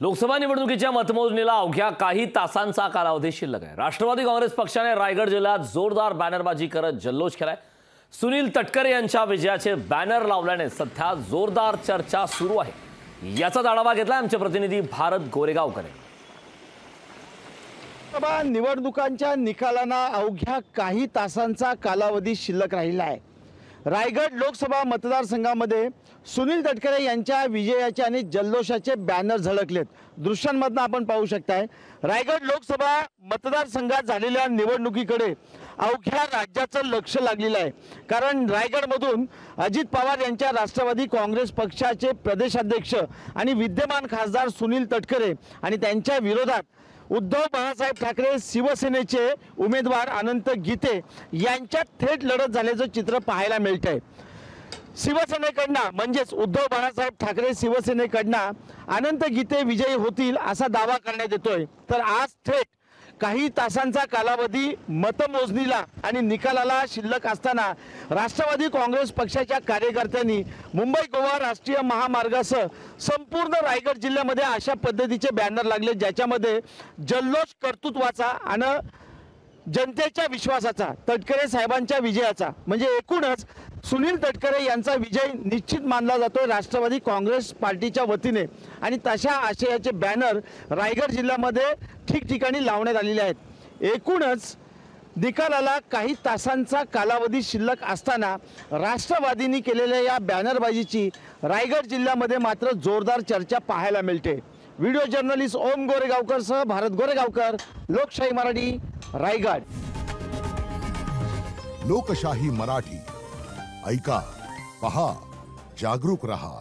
लोकसभा निवडणुकीच्या मतमोजणीला अवघ्या काही तासांचा कालावधी शिल्लक आहे। राष्ट्रवादी काँग्रेस पक्षाने रायगड जिल्ह्यात जोरदार बॅनरबाजी करत जल्लोष केलाय। सुनील तटकरे यांच्या विजयाचे बॅनर लावल्याने सध्या जोरदार चर्चा सुरू आहे। याचा आढावा घेतलाय आमचे प्रतिनिधी भारत गोरेगावकर। लोकसभा निवडणुकांच्या निकालांना अवघ्या काही तासांचा कालावधी शिल्लक राहिला आहे। रायगड लोकसभा मतदारसंघामध्ये सुनील तटकरे यांच्या विजयाचे आणि जल्लोषाचे बॅनर झळकलेत। दृश्यांमधून आपण पाहू शकताय रायगड लोकसभा मतदारसंघात झालेल्या निवडणुकीकडे अवघ्या राज्याचं लक्ष लागलेलं आहे। कारण रायगडमधून अजित पवार यांच्या राष्ट्रवादी काँग्रेस पक्षाचे प्रदेशाध्यक्ष आणि विद्यमान खासदार सुनील तटकरे आणि त्यांच्या विरोधात उद्धव बाळासाहेब ठाकरे शिवसेनेचे उमेदवार अनंत गीते यांच्यात थेट लढत झाल्याचं चित्र पाहायला मिळतंय। शिवसेनेकडनं म्हणजेच उद्धव बाळासाहेब ठाकरे शिवसेनेकडनं अनंत गीते विजयी होतील असा दावा करण्यात येतोय। तर आज थेट काही तासांचा कालावधी मतमोजणीला आणि निकालाला शिल्लक असताना राष्ट्रवादी काँग्रेस पक्षाच्या कार्यकर्त्यांनी मुंबई गोवा राष्ट्रीय महामार्गासह संपूर्ण रायगड जिल्ह्यामध्ये अशा पद्धतीचे बॅनर लागले ज्याच्यामध्ये जल्लोष कर्तृत्वाचा आणि जनतेच्या विश्वासाचा, तटकरे साहेबांच्या विजयाचा, म्हणजे एकूणच सुनील तटकरे यांचा विजय निश्चित मानला जातोय राष्ट्रवादी काँग्रेस पार्टीच्या वतीने। आणि तशा आशयाचे बॅनर रायगड जिल्ह्यामध्ये ठिकठिकाणी लावण्यात आलेले आहेत। एकूणच निकालाला काही तासांचा कालावधी शिल्लक असताना राष्ट्रवादींनी केलेल्या या बॅनरबाजीची रायगड जिल्ह्यामध्ये मात्र जोरदार चर्चा पाहायला मिळते। व्हिडिओ जर्नलिस्ट ओम गोरेगावकर सह भारत गोरेगावकर, लोकशाही मराठी, रायगड। लोकशाही मराठी ऐका, पहा, जागरूक रहा।